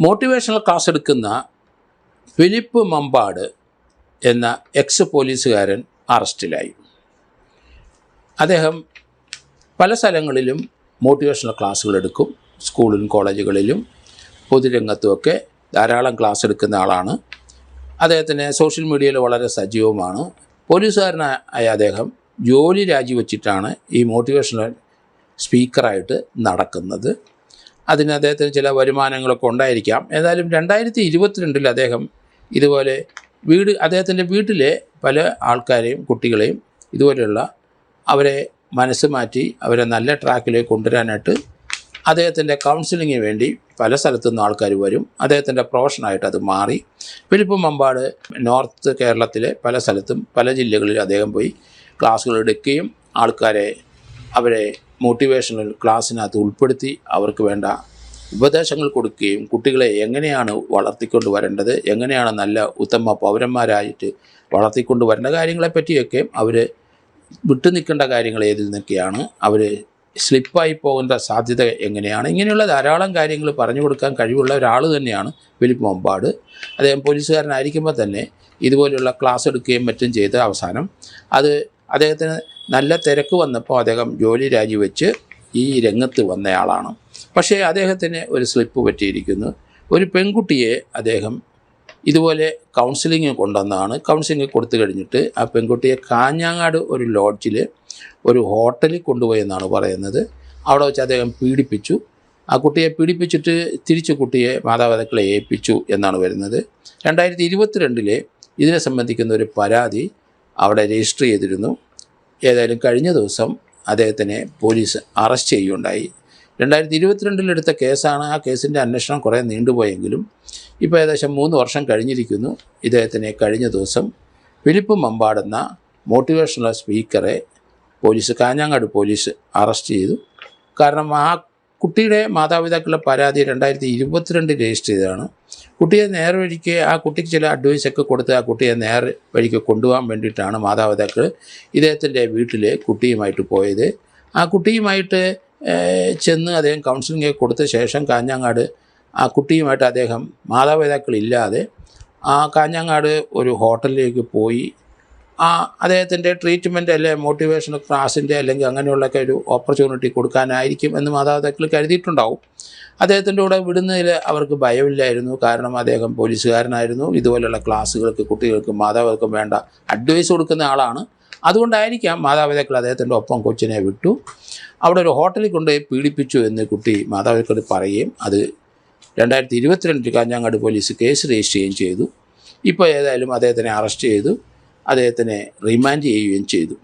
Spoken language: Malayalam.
മോട്ടിവേഷണൽ ക്ലാസ് എടുക്കുന്ന ഫിലിപ്പ് മമ്പാട് എന്ന എക്സ് പോലീസുകാരൻ അറസ്റ്റിലായി. അദ്ദേഹം പല സ്ഥലങ്ങളിലും മോട്ടിവേഷണൽ ക്ലാസ്സുകൾ എടുക്കും. സ്കൂളിലും കോളേജുകളിലും പൊതുരംഗത്തുമൊക്കെ ധാരാളം ക്ലാസ് എടുക്കുന്ന ആളാണ്. അദ്ദേഹത്തിന് സോഷ്യൽ മീഡിയയിൽ വളരെ സജീവമാണ്. പോലീസുകാരനായ അദ്ദേഹം ജോലി രാജിവെച്ചിട്ടാണ് ഈ മോട്ടിവേഷണൽ സ്പീക്കറായിട്ട് നടക്കുന്നത്. അതിന് അദ്ദേഹത്തിന് ചില വരുമാനങ്ങളൊക്കെ ഉണ്ടായിരിക്കാം. ഏതായാലും 2022 അദ്ദേഹം ഇതുപോലെ അദ്ദേഹത്തിൻ്റെ വീട്ടിലെ പല ആൾക്കാരെയും കുട്ടികളെയും ഇതുപോലെയുള്ള അവരെ മനസ്സ് മാറ്റി അവരെ നല്ല ട്രാക്കിലേക്ക് കൊണ്ടുവരാനായിട്ട് അദ്ദേഹത്തിൻ്റെ കൗൺസിലിങ്ങിന് വേണ്ടി പല സ്ഥലത്തുനിന്നും ആൾക്കാർ വരും. അദ്ദേഹത്തിൻ്റെ പ്രൊഫഷനായിട്ട് അത് മാറി. ഫിലിപ്പ് മമ്പാട് നോർത്ത് കേരളത്തിലെ പല സ്ഥലത്തും പല ജില്ലകളിലും അദ്ദേഹം പോയി ക്ലാസ്സുകൾ എടുക്കുകയും അവരെ മോട്ടിവേഷണൽ ക്ലാസ്സിനകത്ത് ഉൾപ്പെടുത്തി അവർക്ക് വേണ്ട ഉപദേശങ്ങൾ കൊടുക്കുകയും കുട്ടികളെ എങ്ങനെയാണ് വളർത്തിക്കൊണ്ട് വരേണ്ടത്, എങ്ങനെയാണ് നല്ല ഉത്തമ പൗരന്മാരായിട്ട് വളർത്തിക്കൊണ്ട് വരേണ്ട കാര്യങ്ങളെപ്പറ്റിയൊക്കെ അവർ വിട്ടുനിൽക്കേണ്ട കാര്യങ്ങൾ ഏതിൽ നിന്നൊക്കെയാണ്, അവർ സ്ലിപ്പായി പോകേണ്ട സാധ്യത എങ്ങനെയാണ്, ഇങ്ങനെയുള്ള ധാരാളം കാര്യങ്ങൾ പറഞ്ഞു കൊടുക്കാൻ കഴിവുള്ള ഒരാൾ തന്നെയാണ് ഫിലിപ്പ് മമ്പാട്. അദ്ദേഹം പോലീസുകാരനായിരിക്കുമ്പോൾ തന്നെ ഇതുപോലെയുള്ള ക്ലാസ് എടുക്കുകയും മറ്റും ചെയ്ത് അവസാനം അദ്ദേഹത്തിന് നല്ല തിരക്ക് വന്നപ്പോൾ അദ്ദേഹം ജോലി രാജിവെച്ച് ഈ രംഗത്ത് വന്നയാളാണ്. പക്ഷേ അദ്ദേഹത്തിന് ഒരു സ്ലിപ്പ് പറ്റിയിരിക്കുന്നു. ഒരു പെൺകുട്ടിയെ അദ്ദേഹം ഇതുപോലെ കൗൺസിലിംഗ് കൊണ്ടുവന്നതാണ്. കൗൺസിലിംഗ് കൊടുത്തു കഴിഞ്ഞിട്ട് ആ പെൺകുട്ടിയെ കാഞ്ഞങ്ങാട് ഒരു ലോഡ്ജിൽ ഒരു ഹോട്ടലിൽ കൊണ്ടുപോയി എന്നാണ് പറയുന്നത്. അവിടെ വെച്ച് അദ്ദേഹം പീഡിപ്പിച്ചു. ആ കുട്ടിയെ പീഡിപ്പിച്ചിട്ട് തിരിച്ച് കുട്ടിയെ മാതാപിതാക്കളെ ഏൽപ്പിച്ചു എന്നാണ് വരുന്നത്. 2022 ഇതിനെ സംബന്ധിക്കുന്ന ഒരു പരാതി അവിടെ രജിസ്റ്റർ ചെയ്തിരുന്നു. ഏതായാലും കഴിഞ്ഞ ദിവസം അദ്ദേഹത്തിനെ പോലീസ് അറസ്റ്റ് ചെയ്യുകയുണ്ടായി. 2022 എടുത്ത കേസാണ്. ആ കേസിൻ്റെ അന്വേഷണം കുറേ നീണ്ടുപോയെങ്കിലും ഇപ്പോൾ ഏകദേശം 3 വർഷം കഴിഞ്ഞിരിക്കുന്നു. ഇദ്ദേഹത്തിനെ കഴിഞ്ഞ ദിവസം ഫിലിപ്പ് മമ്പാട് എന്ന മോട്ടിവേഷണൽ സ്പീക്കറെ കാഞ്ഞങ്ങാട് പോലീസ് അറസ്റ്റ് ചെയ്തു. കാരണം ആ കുട്ടിയുടെ മാതാപിതാക്കളുടെ പരാതി 2022 രജിസ്റ്റർ ചെയ്തതാണ്. കുട്ടിയെ നേർവഴിക്ക് ആ കുട്ടിക്ക് ചില അഡ്വൈസൊക്കെ കൊടുത്ത് ആ കുട്ടിയെ നേർവഴിക്ക് കൊണ്ടുപോകാൻ വേണ്ടിയിട്ടാണ് മാതാപിതാക്കൾ ഇദ്ദേഹത്തിൻ്റെ വീട്ടിൽ കുട്ടിയുമായിട്ട് പോയത്. ആ കുട്ടിയുമായിട്ട് ചെന്ന് അദ്ദേഹം കൗൺസിലിംഗ് കൊടുത്ത ശേഷം കാഞ്ഞങ്ങാട് ആ കുട്ടിയുമായിട്ട് അദ്ദേഹം മാതാപിതാക്കളില്ലാതെ കാഞ്ഞങ്ങാട് ഒരു ഹോട്ടലിലേക്ക് പോയി അദ്ദേഹത്തിൻ്റെ ട്രീറ്റ്മെൻറ്റ് അല്ലെങ്കിൽ മോട്ടിവേഷണൽ ക്ലാസ്സിൻ്റെ അല്ലെങ്കിൽ അങ്ങനെയുള്ളൊക്കെ ഒരു ഓപ്പർച്യൂണിറ്റി കൊടുക്കാനായിരിക്കും എന്ന് മാതാപിതാക്കൾ കരുതിയിട്ടുണ്ടാവും. അദ്ദേഹത്തിൻ്റെ കൂടെ വിടുന്നതിൽ അവർക്ക് ഭയമില്ലായിരുന്നു. കാരണം അദ്ദേഹം പോലീസുകാരനായിരുന്നു. ഇതുപോലെയുള്ള ക്ലാസ്സുകൾക്ക് കുട്ടികൾക്ക് മാതാപിതാക്കൾക്കും വേണ്ട അഡ്വൈസ് കൊടുക്കുന്ന ആളാണ്. അതുകൊണ്ടായിരിക്കാം മാതാപിതാക്കൾ അദ്ദേഹത്തിൻ്റെ ഒപ്പം കൊച്ചിനെ വിട്ടു. അവിടെ ഒരു ഹോട്ടലിൽ കൊണ്ടുപോയി പീഡിപ്പിച്ചു എന്ന് കുട്ടി മാതാപിതാക്കൾ പറയുകയും അത് 2022 കാഞ്ഞങ്ങാട് പോലീസ് കേസ് രജിസ്റ്റർ ചെയ്യുകയും ചെയ്തു. ഇപ്പോൾ ഏതായാലും അദ്ദേഹത്തിനെ അറസ്റ്റ് ചെയ്തു, അദ്ദേഹത്തിനെ റിമാൻഡ് ചെയ്യുകയും ചെയ്തു.